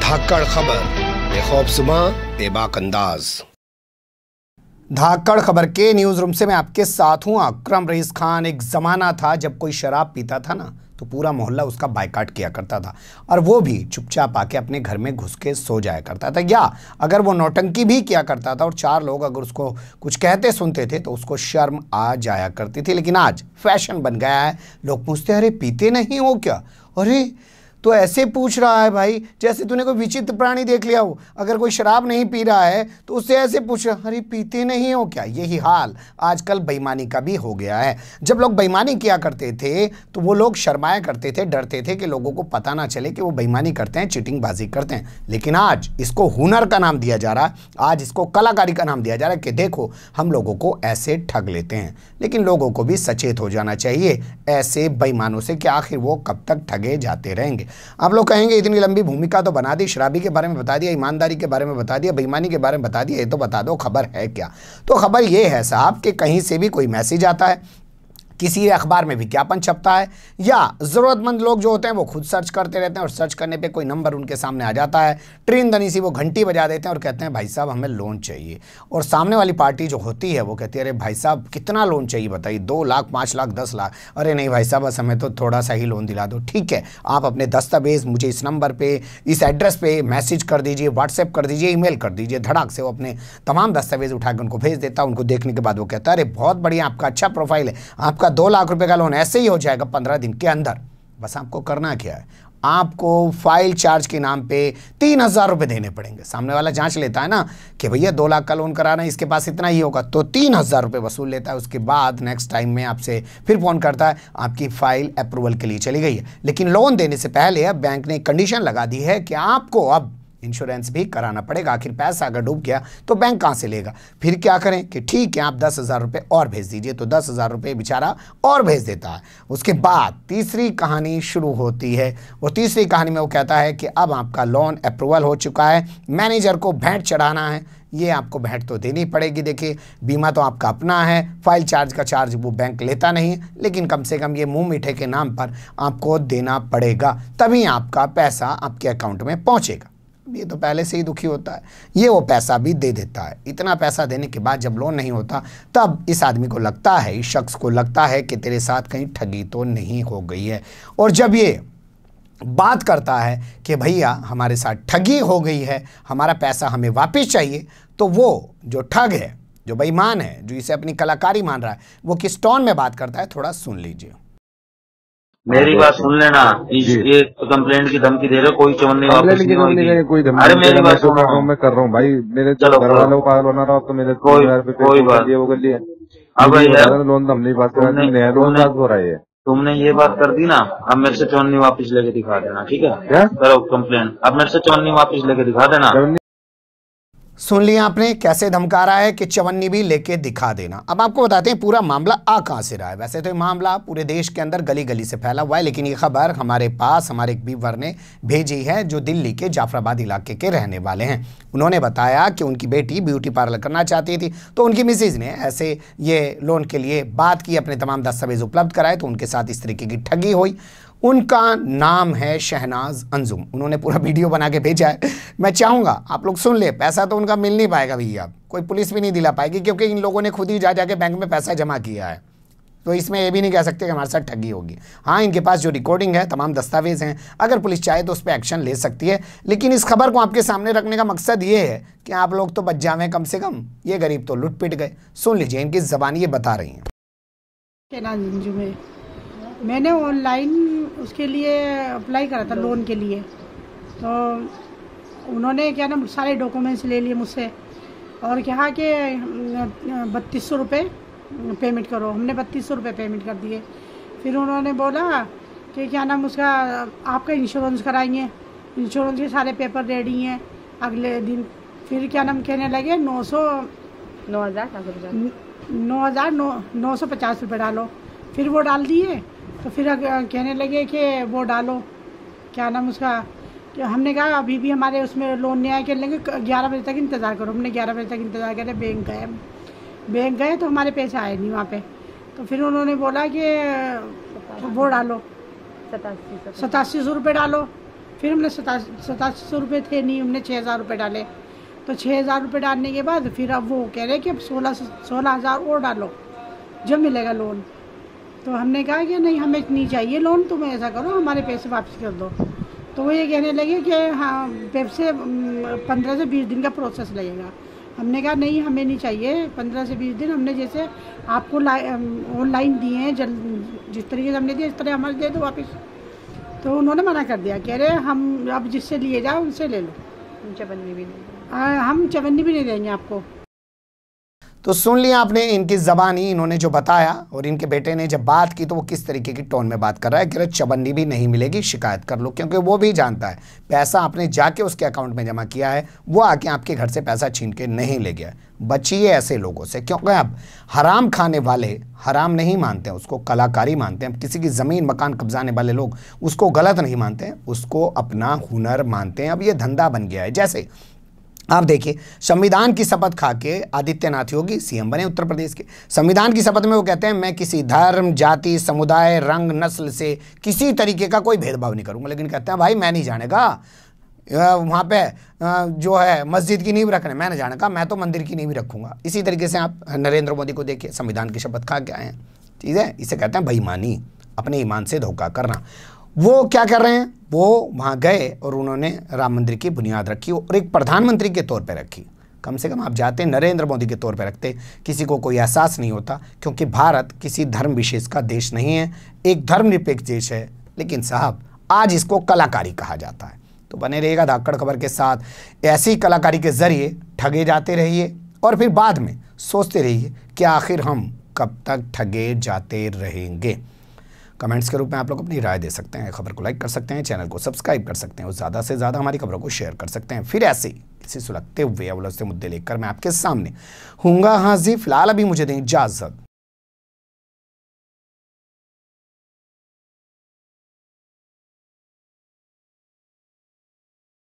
धाकड़ खबर, बेखौफसुमा बेबाक अंदाज। धाकड़ खबर के न्यूज रूम से मैं आपके साथ हूं अकरम रईस खान। एक जमाना था जब कोई शराब पीता था ना तो पूरा मोहल्ला उसका बायकाट किया करता था, और वो भी चुपचाप आके अपने घर में घुस के सो जाया करता था। या अगर वो नौटंकी भी किया करता था और चार लोग अगर उसको कुछ कहते सुनते थे तो उसको शर्म आ जाया करती थी। लेकिन आज फैशन बन गया है, लोग पूछते हैं अरे पीते नहीं हो क्या? अरे तो ऐसे पूछ रहा है भाई जैसे तूने कोई विचित्र प्राणी देख लिया हो। अगर कोई शराब नहीं पी रहा है तो उससे ऐसे पूछ रहा, अरे पीते नहीं हो क्या? यही हाल आजकल बेईमानी का भी हो गया है। जब लोग बेईमानी किया करते थे तो वो लोग शर्माया करते थे, डरते थे कि लोगों को पता ना चले कि वो बेईमानी करते हैं, चीटिंगबाजी करते हैं। लेकिन आज इसको हुनर का नाम दिया जा रहा है, आज इसको कलाकारी का नाम दिया जा रहा है कि देखो हम लोगों को ऐसे ठग लेते हैं। लेकिन लोगों को भी सचेत हो जाना चाहिए ऐसे बेईमानों से कि आखिर वो कब तक ठगे जाते रहेंगे। आप लोग कहेंगे इतनी लंबी भूमिका तो बना दी, शराबी के बारे में बता दिया, ईमानदारी के बारे में बता दिया, बेईमानी के बारे में बता दिया, ये तो बता दो खबर है क्या? तो खबर ये है साहब कि कहीं से भी कोई मैसेज आता है, किसी अखबार में विज्ञापन छपता है, या ज़रूरतमंद लोग जो होते हैं वो खुद सर्च करते रहते हैं और सर्च करने पे कोई नंबर उनके सामने आ जाता है, ट्रेन दनी सी वो घंटी बजा देते हैं और कहते हैं भाई साहब हमें लोन चाहिए। और सामने वाली पार्टी जो होती है वो कहती है अरे भाई साहब कितना लोन चाहिए बताइए, 2 लाख 5 लाख 10 लाख? अरे नहीं भाई साहब बस हमें तो थोड़ा सा ही लोन दिला दो। ठीक है, आप अपने दस्तावेज मुझे इस नंबर पर, इस एड्रेस पर मैसेज कर दीजिए, व्हाट्सएप कर दीजिए, ईमेल कर दीजिए। धड़ाक से वो अपने तमाम दस्तावेज उठा के उनको भेज देता है। उनको देखने के बाद वो कहता है अरे बहुत बढ़िया, आपका अच्छा प्रोफाइल है, आपका 2 लाख रुपए का लोन ऐसे ही हो जाएगा 15 दिन के अंदर। बस आपको करना क्या है, आपको फाइल चार्ज के नाम पे 3000 रुपये देने पड़ेंगे। सामने वाला जांच लेता है ना कि भैया 2 लाख का लोन कराना है, इसके पास इतना ही होगा, तो 3000 रुपये वसूल लेता है। उसके बाद नेक्स्ट टाइम में आपसे फिर फोन करता है आपकी फाइल अप्रूवल के लिए चली गई है। लेकिन लोन देने से पहले अब बैंक ने कंडीशन लगा दी है कि आपको अब इंश्योरेंस भी कराना पड़ेगा। आखिर पैसा अगर डूब गया तो बैंक कहाँ से लेगा? फिर क्या करें कि ठीक है आप 10,000 रुपये और भेज दीजिए, तो 10,000 रुपये बेचारा और भेज देता है। उसके बाद तीसरी कहानी शुरू होती है। वो तीसरी कहानी में वो कहता है कि अब आपका लोन अप्रूवल हो चुका है, मैनेजर को भेंट चढ़ाना है। ये आपको भेंट तो देनी पड़ेगी। देखिए बीमा तो आपका अपना है, फाइल चार्ज का चार्ज वो बैंक लेता नहीं है, लेकिन कम से कम ये मुंह मीठे के नाम पर आपको देना पड़ेगा, तभी आपका पैसा आपके अकाउंट में पहुँचेगा। ये तो पहले से ही दुखी होता है, ये वो पैसा भी दे देता है। इतना पैसा देने के बाद जब लोन नहीं होता तब इस आदमी को लगता है, इस शख्स को लगता है कि तेरे साथ कहीं ठगी तो नहीं हो गई है। और जब ये बात करता है कि भैया हमारे साथ ठगी हो गई है, हमारा पैसा हमें वापस चाहिए, तो वो जो ठग है, जो बेईमान है, जो इसे अपनी कलाकारी मान रहा है, वो किस टोन में बात करता है थोड़ा सुन लीजिए। मेरी बात सुन लेना, ये कंप्लेंट की धमकी दे रहे, कोई चवन्नी वापस नहीं होगी। कोई धमकी? अरे मेरी बात सुनो, मैं कर रहा हूँ भाई, मेरे घर वालों को बना रहा हूँ तो मेरे कोई बात वो कर लिया। अब लोन तो हम नहीं बात कर रहे, लोन बात हो रहा है। तुमने ये बात कर दी ना, अब मेरे से चवन्नी वापस लेके दिखा देना, ठीक है? क्या करो कंप्लेंट, अब मेरे से चवन्नी वापस लेके दिखा देना। सुन लिया आपने कैसे धमका रहा है कि चवन्नी भी लेके दिखा देना। अब आपको बताते हैं पूरा मामला आ कहां से रहा है। वैसे तो ये मामला पूरे देश के अंदर गली गली से फैला हुआ है, लेकिन ये खबर हमारे पास हमारे एक व्यूअर ने भेजी है जो दिल्ली के जाफराबाद इलाके के रहने वाले हैं। उन्होंने बताया कि उनकी बेटी ब्यूटी पार्लर करना चाहती थी, तो उनकी मिसेज ने ऐसे ये लोन के लिए बात की, अपने तमाम दस्तावेज उपलब्ध कराए, तो उनके साथ इस तरीके की ठगी हुई। उनका नाम है शहनाज अंजुम। उन्होंने पूरा वीडियो बना के भेजा है, मैं चाहूँगा आप लोग सुन ले। पैसा तो उनका मिल नहीं पाएगा भैया, कोई पुलिस भी नहीं दिला पाएगी, क्योंकि इन लोगों ने खुद ही जा जाके बैंक में पैसा जमा किया है। तो इसमें ये भी नहीं कह सकते कि हमारे साथ ठगी होगी। हाँ, इनके पास जो रिकॉर्डिंग है, तमाम दस्तावेज हैं, अगर पुलिस चाहे तो उस पर एक्शन ले सकती है। लेकिन इस खबर को आपके सामने रखने का मकसद ये है कि आप लोग तो बच जावें कम से कम, ये गरीब तो लुट पिट गए। सुन लीजिए इनकी ज़बान ये बता रही हैं। मैंने ऑनलाइन उसके लिए अप्लाई करा था लोन के लिए, तो उन्होंने क्या ना सारे डॉक्यूमेंट्स ले लिए मुझसे और कहा कि 3200 रुपये पेमेंट करो। हमने 3200 रुपये पेमेंट कर दिए। फिर उन्होंने बोला कि क्या नाम उसका आपका इंश्योरेंस कराएंगे, इंश्योरेंस के सारे पेपर रेडी हैं अगले दिन। फिर क्या नाम कहने लगे 9,950 रुपये डालो। फिर वो डाल दिए, तो फिर कहने लगे कि वो डालो क्या नाम उसका, कि हमने कहा अभी भी हमारे उसमें लोन नहीं आया, कहने लगे 11 बजे तक इंतज़ार करो। हमने 11 बजे तक इंतज़ार करे, बैंक गए तो हमारे पैसे आए नहीं वहाँ पे। तो फिर उन्होंने बोला कि वो डालो 8700 रुपये डालो। फिर हमने 8700 रुपये थे नहीं, हमने 6000 रुपये डाले। तो 6000 रुपये डालने के बाद फिर अब वो कह रहे कि अब 16,000 और डालो जब मिलेगा लोन। तो हमने कहा कि नहीं हमें नहीं चाहिए लोन, तुम ऐसा करो हमारे पैसे वापस कर दो। तो वो ये कहने लगे कि हाँ पैसे 15 से 20 दिन का प्रोसेस लगेगा। हमने कहा नहीं हमें नहीं चाहिए 15 से 20 दिन, हमने जैसे आपको ऑनलाइन दिए हैं जिस तरीके से हमने दिए इस तरह हमारे दे दो वापस। तो उन्होंने मना कर दिया, कह रहे हम अब जिससे लिए जाओ उनसे ले लो, हम चवन्नी भी नहीं देंगे आपको। तो सुन लिया आपने इनकी ज़बानी, इन्होंने जो बताया, और इनके बेटे ने जब बात की तो वो किस तरीके की टोन में बात कर रहा है कि चवन्नी भी नहीं मिलेगी, शिकायत कर लो। क्योंकि वो भी जानता है पैसा आपने जाके उसके अकाउंट में जमा किया है, वो आके आपके घर से पैसा छीन के नहीं ले गया। बचिए ऐसे लोगों से, क्योंकि अब हराम खाने वाले हराम नहीं मानते हैं, उसको कलाकारी मानते हैं। किसी की ज़मीन मकान कब्जाने वाले लोग उसको गलत नहीं मानते हैं, उसको अपना हुनर मानते हैं। अब ये धंधा बन गया है। जैसे आप देखिए, संविधान की शपथ खा के आदित्यनाथ योगी सीएम बने उत्तर प्रदेश के। संविधान की शपथ में वो कहते हैं मैं किसी धर्म, जाति, समुदाय, रंग, नस्ल से किसी तरीके का कोई भेदभाव नहीं करूंगा। लेकिन कहते हैं भाई मैं नहीं जानेगा वहाँ पे जो है मस्जिद की नींव रखने, मैं नहीं जानेगा, मैं तो मंदिर की नींव रखूंगा। इसी तरीके से आप नरेंद्र मोदी को देखिए, संविधान की शपथ खा के आए हैं। ठीक है, इसे कहते हैं बेईमानी, अपने ईमान से धोखा करना। वो क्या कर रहे हैं, वो वहाँ गए और उन्होंने राम मंदिर की बुनियाद रखी और एक प्रधानमंत्री के तौर पे रखी। कम से कम आप जाते नरेंद्र मोदी के तौर पे रखते, किसी को कोई एहसास नहीं होता। क्योंकि भारत किसी धर्म विशेष का देश नहीं है, एक धर्मनिरपेक्ष देश है। लेकिन साहब आज इसको कलाकारी कहा जाता है। तो बने रहिएगा धाकड़ खबर के साथ। ऐसी कलाकारी के जरिए ठगे जाते रहिए और फिर बाद में सोचते रहिए कि आखिर हम कब तक ठगे जाते रहेंगे। कमेंट्स के रूप में आप लोग अपनी राय दे सकते हैं, खबर को लाइक कर सकते हैं, चैनल को सब्सक्राइब कर सकते हैं और ज़्यादा से ज़्यादा हमारी खबरों को शेयर कर सकते हैं। फिर ऐसे किसी सुलगते हुए या उलझते मुद्दे लेकर मैं आपके सामने हूँगा हाजिर। फिलहाल अभी मुझे दें इजाज़त।